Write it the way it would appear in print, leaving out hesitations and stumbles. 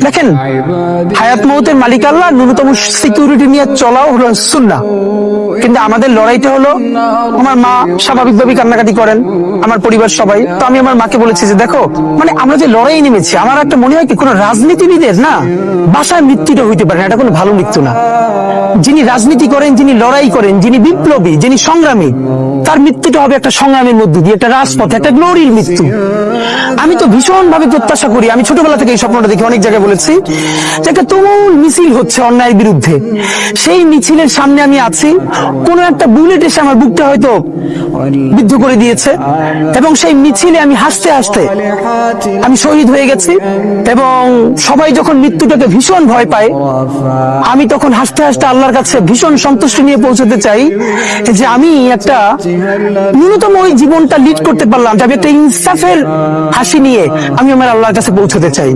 দেখেন, হায়াত মৌতের মালিক আল্লাহ, ন্যূনতম সিকিউরিটি নিয়ে চলাও হলো সুন্নাহ। কিন্তু আমাদের লড়াইটা হলো, আমার মা স্বাভাবিকভাবেই কান্নাকাটি করেন, আমার পরিবার সবাই। তো আমি আমার মাকে বলেছি যে দেখো, মানে আমরা যে লড়াই নেমেছি, আমার একটা মনে হয় কি, কোন রাজনীতিবিদের না বাসায় মৃত্যুটা হইতে পারে না, এটা কোনো ভালো মৃত্যু না। যিনি রাজনীতি করেন, যিনি লড়াই করেন, যিনি বিপ্লবী, যিনি সংগ্রামী, তার মৃত্যুটা হবে একটা সংগ্রামের মধ্যে দিয়ে, একটা রাজপথে, একটা গ্লোরির মৃত্যু। আমি তো ভীষণ ভাবে প্রত্যাশা করি, আমি ছোটবেলা থেকে এই স্বপ্নটা দেখি, অনেক জায়গায় বলেছি, যে একটা তুমুল মিছিল হচ্ছে অন্যায়ের বিরুদ্ধে, সেই মিছিলের সামনে আমি আছি, কোন একটা বুলেট এসে আমার বুকটা হয়তো বিদ্ধ করে দিয়েছে, এবং সেই মিছিলে আমি হাসতে হাসতে আমি শহীদ হয়ে গেছি। এবং সবাই যখন মৃত্যুটাকে ভীষণ ভয় পায়, আমি তখন হাসতে হাসতে আল্লাহর কাছে ভীষণ সন্তুষ্টি নিয়ে পৌঁছতে চাই, যে আমি একটা ন্যূনতম ওই জীবনটা লিড করতে পারলাম, যে আমি একটা ইনসাফের হাসি নিয়ে আমি আমার আল্লাহর কাছে পৌঁছতে চাই।